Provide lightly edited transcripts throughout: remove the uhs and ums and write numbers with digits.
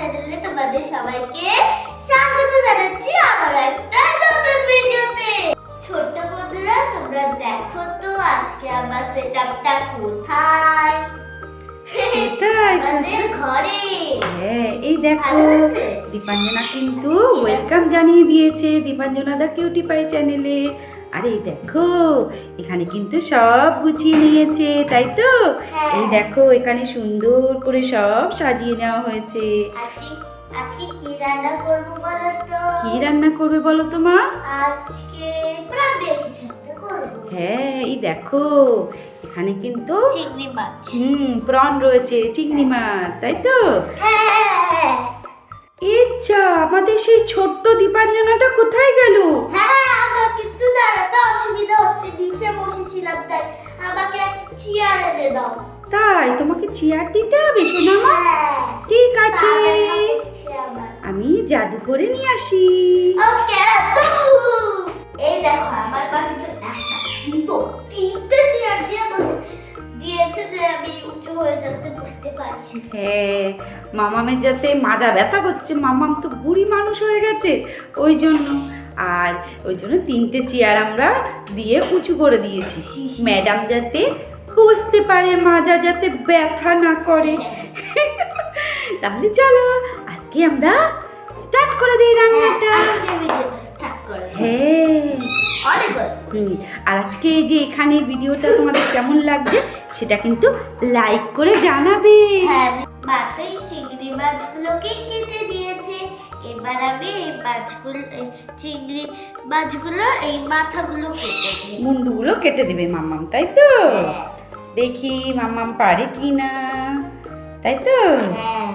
চ্যানেলে তোমাদের সবাইকে স্বাগত জানাচ্ছি আমার একটা নতুন ভিডিওতে। ছোট্ট বন্ধুরা, তোমরা দেখো তো আজকে আমার সেটআপটা কোথায়? আমাদের ঘরে। হ্যাঁ, এই দেখো দীপাঞ্জনা কিন্তু ওয়েলকাম জানিয়ে দিয়েছে দীপাঞ্জনাদা কিউটি পাই চ্যানেলে। আর এই দেখো এখানে কিন্তু সব গুছিয়ে নিয়েছে, তাই তো? এই দেখো এখানে সুন্দর করে সব সাজিয়ে নেওয়া হয়েছে। আজকে কি রান্না করব বলো তো? কি রান্না করবে বলো তো মা? আজকে প্রাণের কিছু একটা করব। হ্যাঁ, এই দেখো এখানে কিন্তু চিংড়ি মাছ। প্রন রয়েছে, চিংড়ি মাছ, তাই তো? হ্যাঁ। ইচ্ছা, আমাদের সেই ছোট্ট দীপাঞ্জনাটা কোথায় গেল? হ্যাঁ, আমার কিন্তু দাঁড়াতে অসুবিধা হচ্ছে, নিচে বসেছিলাম, তাই আমাকে একটা চেয়ার এনে দাও। তাই তোমাকে চেয়ার দিতে হবে সোনা মা? হ্যাঁ। ঠিক আছে, আমার আমি জাদু করে নিয়ে আসি। ওকে। এই দেখো আমার বাড়ি তো একটা দুটো তিনটে চেয়ার দিয়ে আমাকে দিয়েছে যে আমি উঁচু হয়ে যাতে বসতে পারি। হ্যাঁ, মামামের যাতে মাজা ব্যথা করছে, মামাম তো বুড়ি মানুষ হয়ে গেছে ওই জন্য। আর ওই জন্য তিনটে চেয়ার আমরা দিয়ে উঁচু করে দিয়েছি, ম্যাডাম যাতে বসতে পারে, মাজা যাতে ব্যথা না করে। তাহলে চলো আজকে আমরা স্টার্ট করে দিই রান্নাটা। হ্যাঁ, আর আজকে এই যে এখানে ভিডিওটা তোমাদের কেমন লাগছে সেটা কিন্তু লাইক করে জানাবে। হ্যাঁ, মা তো এই চিংড়ি মাছগুলোকে কেটে দিয়েছে। এবার আমি এই মাছগুলো, চিংড়ি মাছগুলো এই মাথাগুলো কেটে দিই, মুন্ডুগুলো কেটে দেবে মাম্মাম, তাই তো? দেখি মাম্মাম পারে কি না, তাই তো? হ্যাঁ।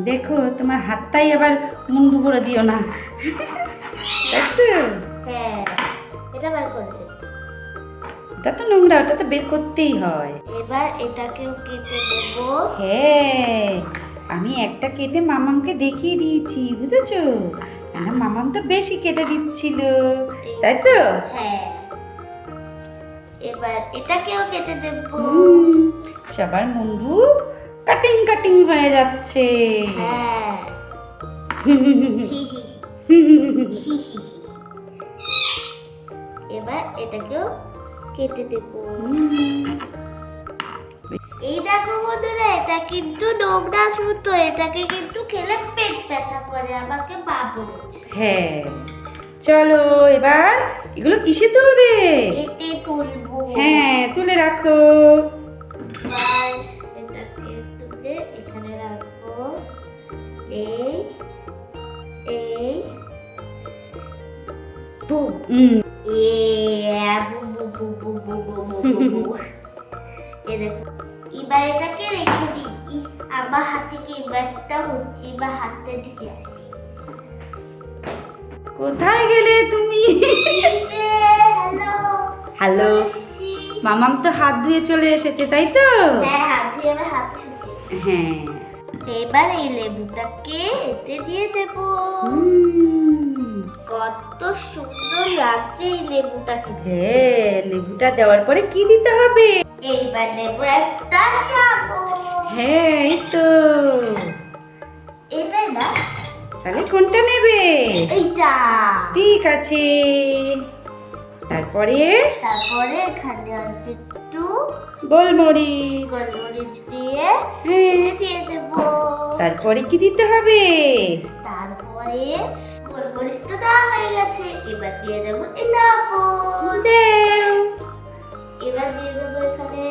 দেখো তোমার হাতটাই আবার মুন্ডু করে দিও না, তাই তো? হ্যাঁ, এটা বার করে দে। ওটা তো নোংরা, ওটা তো বের করতেই হয়। এবার এটাকেও কেটে দেব। হ্যাঁ, আমি একটা কেটে মামামকে দেখিয়ে দিয়েছি, বুঝেছো? আর মামাম তো বেশি কেটে দিচ্ছিল, তাই তো? হ্যাঁ, এবার এটাকেও কেটে দেব। সবার মুন্ডু কাটিং কাটিং হয়ে যাচ্ছে। হ্যাঁ। এবার এটাকেও কেটে দেব। এই দেখো বন্ধুরা, এটা কিন্তু নোংরা সুতো, এটাকে কিন্তু খেলে পেট ব্যথা করে, আমাকে মা বলেছে। হ্যাঁ, চলো এবার এগুলো কিসে তুলবে? এতে তুলবো। হ্যাঁ, তুলে রাখো। এবার এটাকে তুলে এখানে রাখবো। এই এই বু এ বু বু বু বু বু বু বু। এই দেখো, এবার এটাকে রেখে দিই। আমার হাতে কি এবারটা হচ্ছে, এবার হাতটা ঢুকে আসি। কোথায় গেলে তুমি? হ্যালো হ্যালো, মামাম তো হাত ধুয়ে চলে এসেছে, তাই তো? হ্যাঁ, হাত ধুয়ে আমার হাত শুকিয়ে। হ্যাঁ, এবার এই লেবুটাকে এতে দিয়ে দেব। কত সুন্দর লাগছে এই লেবুটাকে। হ্যাঁ, লেবুটা দেওয়ার পরে কি দিতে হবে? এইবার নেব একটা চামচ। হ্যাঁ, এই তো। এটাই না, তাহলে কোনটা নেবে? এইটা। ঠিক আছে, তারপরে এখানে অল্প একটু গোলমরিচ। গোলমরিচ দিয়ে হ্যাঁ, এটা দিয়ে দেব। তারপরে কি দিতে হবে? তারপরে গোলমরিচ তো দেওয়া হয়ে গেছে, এবার দিয়ে দেবো লবণ। দেও। এবার দিয়ে দেবো এখানে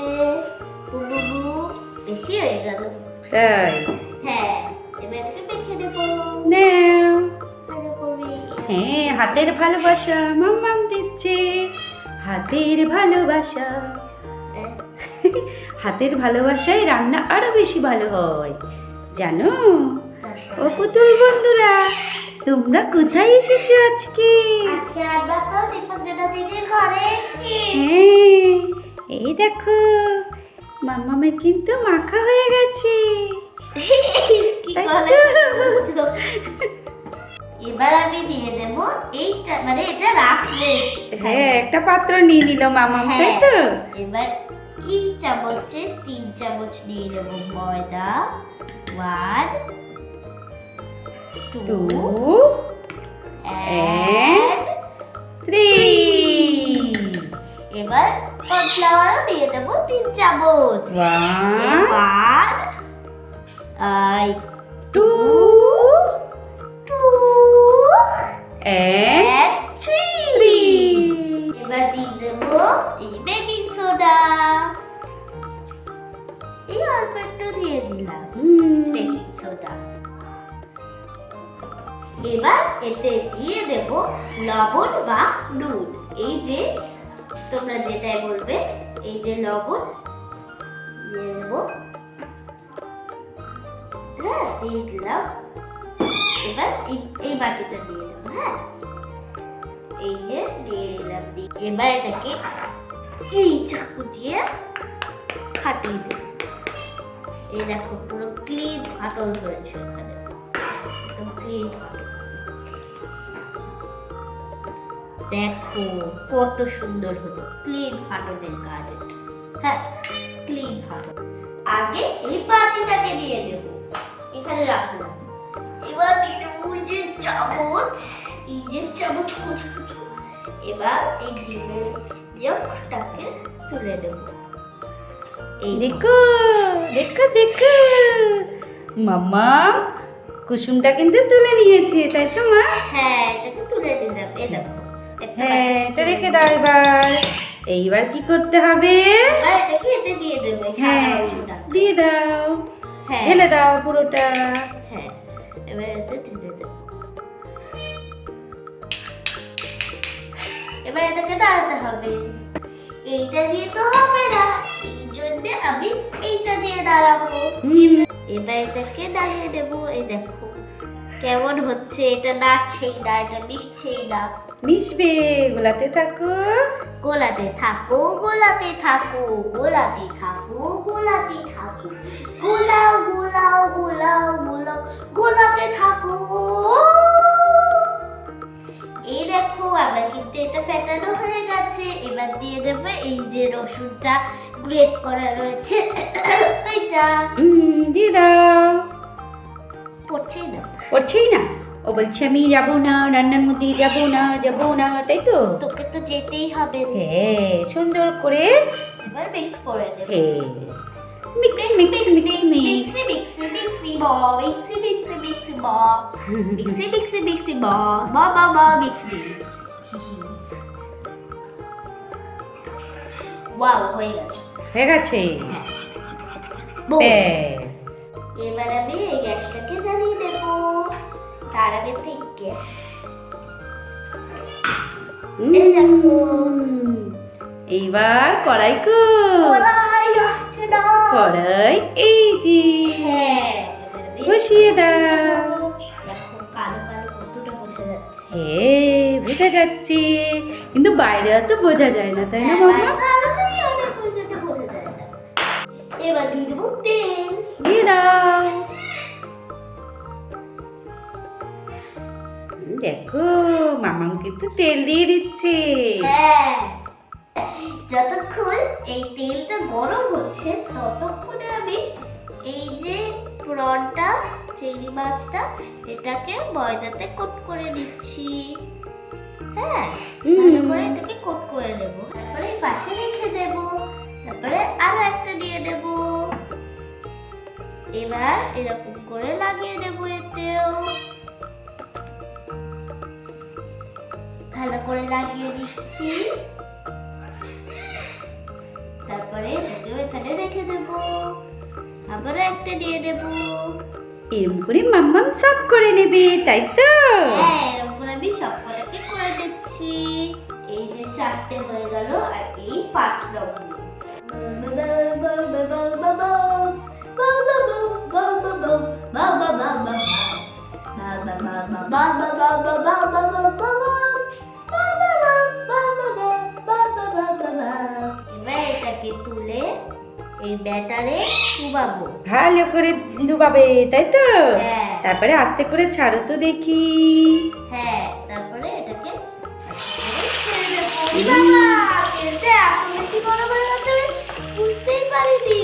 বুবু, বেশি হয়ে গেল। তাই? হ্যাঁ, এবার এটাকে মেখে দেবো। নাও। ভালো করে। হ্যাঁ, হাতের ভালোবাসা মাম্মাম দিচ্ছে, হাতের ভালোবাসা। হাতের ভালোবাসায় রান্না আরো বেশি ভালো হয়, জানো? ও পুতুল বন্ধুরা, তোমরা কোথায় এসেছো আজকে? আজকে আমরা তো দীপাঞ্জনা দিদির ঘরে এসেছি। হ্যাঁ, এই দেখো মাম্মামের কিন্তু মাখা হয়ে গেছে, কি বলে? এবার আমি দিয়ে দেব এইটা, মানে এটা রাখলে। হ্যাঁ, একটা পাত্র নিয়ে নিল মামাম, তাই তো? এবার এই চামচে 3 চামচ নিয়ে নেব ময়দা। 1 2 2 and 3 এবার কর্নফ্লাওয়ারও দিয়ে দেবো 3 চামচ 1 এবার 2 2 and 3 এবার দিয়ে দেবো এই বেকিং সোডা এই অল্প একটু দিয়ে দিলাম বেকিং সোডা এবার এতে দিয়ে দেব লবণ বা নুন এই যে তোমরা যেটাই বলবে এই যে লবণ দিয়ে দেব হ্যাঁ দিয়ে দিলাম এবার এই বাটিটা দিয়ে দেব হ্যাঁ এই যে দিয়ে দিলাম এবার এটাকে এই চাকু দিয়ে ফাটিয়ে দেব এই দেখো পুরো ক্লিন ফাটল হয়েছে এখানে একদম ক্লিন ফাটল দেখো কত সুন্দর হলো ক্লিন ফাটলের কাজ এটা হ্যাঁ ক্লিন ফাটল আগে এই বাটিটাকে দিয়ে দেব এখানে রাখলাম এবার দিয়ে দেবো ওই যে চামচ এই যে চামচ কুচু কুচু এবার এই ডিমের ইয়কটাকে তুলে দেব এই দেখো দেখো দেখো মামা কুসুমটা কিন্তু তুলে নিয়েছে তাই তো মা হ্যাঁ এটাকে তুলে দিলাম এই দেখো হ্যাঁ এটা রেখে দাও এইবার কি করতে হবে আর এটাকে এতে দিয়ে দেবে হ্যাঁ দিয়ে দাও হ্যাঁ ঢেলে দাও পুরোটা হ্যাঁ এবার এতে ঢেলে দেব এবার এটাকে নাড়তে হবে এইটা দিয়ে তো হবে না এই জন্য আমি এইটা দিয়ে দাঁড়াবো এবার এটাকে নাড়িয়ে দেবো এই দেখো কেমন হচ্ছে এটা নাড়ছেই না এটা মিশছেই না মিশবে গোলাতে থাকো গোলাতে থাকো গোলাতে থাকো গোলাতে থাকো গোলাতে থাকো গোলাও গোলাও গোলাও গোলাও গোলাতে থাকো এই দেখো আবার কিন্তু এটা ফেটানো হয়ে গেছে এবার দিয়ে দেবে এই যে রসুনটা গ্রেট করা রয়েছে এইটা দিয়ে দাও পড়ছেই না পড়ছেই না ও বলছে আমি যাবো না রান্নার মধ্যে যাবো না তাই তো তোকে তো যেতেই হবে রে। হ্যাঁ সুন্দর করে এবার মিক্স করে দেব হ্যাঁ mix mix mix mix mixie mixie mixie ব মিক্সি মিক্সি মিক্সি ব মিক্সি মিক্সি মিক্সি ব মিক্সি ওয়াও হয়ে গেছে হয়ে গেছে বউ। ব্যাস এবার আমি এই গ্যাসটাকে জ্বালিয়ে দেব তার আগে থেকে এই দেখো এইবার কড়াই কো কড়াই আসছে না কড়াই এই যে হ্যাঁ বসিয়ে দাও দেখো কালো কালো কতটা বোঝা যাচ্ছে হ্যাঁ বোঝা যাচ্ছে কিন্তু বাইরে তো বোঝা যায় না তাই না মামা এবার দিয়ে দেবো তেল দিয়ে দাও দেখো মামাম কিন্তু তেল দিয়ে দিচ্ছে হ্যাঁ যতক্ষণ এই তেলটা গরম হচ্ছে ততক্ষণে আমি এই যে প্রনটা চিংড়ি মাছটা এটাকে ময়দাতে কোট করে দিচ্ছি হ্যাঁ ভালো করে এটাকে কোট করে দেব তারপরে এই পাশে রেখে দেব তারপরে আরো একটা দিয়ে দেব এবার এরকম করে লাগিয়ে দেব এতেও ভালো করে লাগিয়ে দিচ্ছি তারপরে এটাকেও এখানে রেখে দেব আবারও একটা দিয়ে দেব এরকম করে মাম্মাম সব করে নেবে তাই তো হ্যাঁ এরকম করে আমি সবকটাকে করে দিচ্ছি এই যে 4টে হয়ে গেল আর এই 5 নম্বর এবার এটাকে তুলে এই ব্যাটারে ডুবাবো ভালো করে ডুবাবে তাই তো হ্যাঁ তারপরে আস্তে করে ছাড়ো তো দেখি হ্যাঁ তারপরে এটাকে ছেড়ে দেবো বাবা তেলটা এত বেশি গরম হয়ে গেছে বুঝতেই পারিনি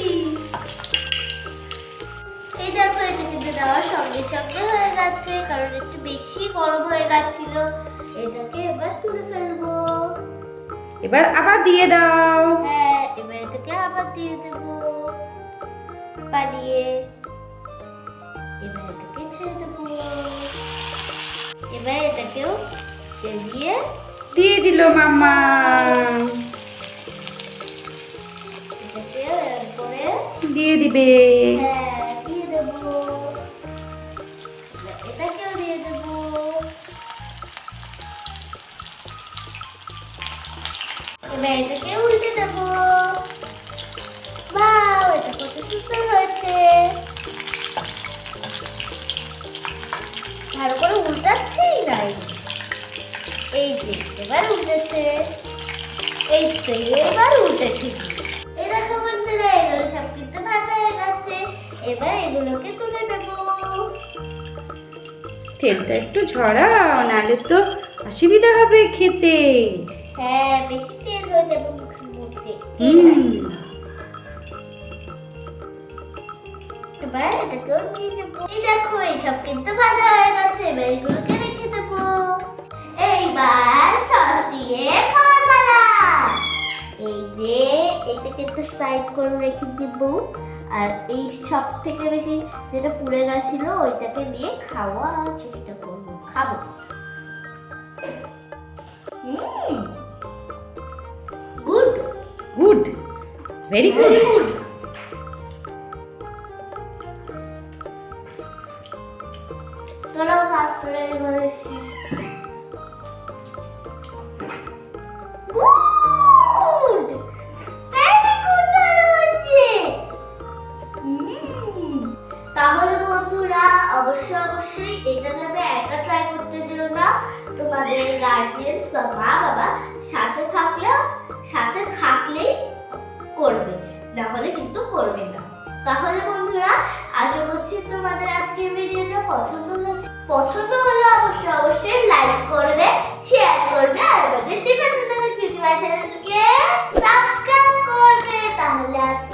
এই দেখো এটা কিন্তু দেওয়ার সঙ্গে সঙ্গে হয়ে গেছে, কারণ একটু বেশি গরম হয়ে গেছিল। এটাকে এবার তুলে ফেলবো। এবার আবার দিয়ে দাও। হ্যাঁ, এবার এটাকে আবার দিয়ে দেবো বানিয়ে। এবার এটাকে ছেড়ে দেবো। এবার এটাকেও তেল দিয়ে দিল মামা। এটাকেও এরপরে দিয়ে দিবে। হ্যাঁ দিয়ে দেবো। এটাকেও দিয়ে দেবো। এবার এটাকে উল্টে দেবো। বাহ, এটা কত সুন্দর হয়েছে। ভালো করে উল্টাচ্ছেই নাই। এই যে এবার উল্টেছে। এই তো এবার উল্টেছে। এই দেখো বন্ধুরা, এগুলো সব কিন্তু ভাজা হয়ে গেছে। এবার এগুলোকে তুলে দেবো। তেলটা একটু ঝরাও, নাহলে তো অসুবিধা হবে খেতে। হ্যাঁ, বেশি তেল হয়ে যাবে মুখের মধ্যে। এবার এটাকেও দিয়ে দেবো। এই দেখো এইসব কিন্তু ভাজা হয়ে গেছে। এবার এগুলোকে রেখে দেবো। এইবার সস দিয়ে খাবার পালা। এই যে এটাকে একটু সাইড করে রেখে দিব। আর এই সব থেকে বেশি যেটা পুড়ে গেছিল ওইটাকে দিয়ে খাওয়ার চেষ্টা করবো। খাবো। Good good, very good. Good. চলো ভাত করে এবার এসছি। গুড, ভেরি গুড, ভালো হয়েছে। তাহলে বন্ধুরা অবশ্যই এটা যাতে একা ট্রাই করতে যেও না। তোমাদের গার্জিয়ানস বা মা বাবা সাথে থাকলেই করবে, না হলে কিন্তু করবে না। তাহলে বন্ধুরা আশা করছি তোমাদের আজকের ভিডিওটা পছন্দ হলে অবশ্যই লাইক করবে, শেয়ার করবে, আর আমাদের চ্যানেলটিকে সাবস্ক্রাইব করবে। তাহলে আজকে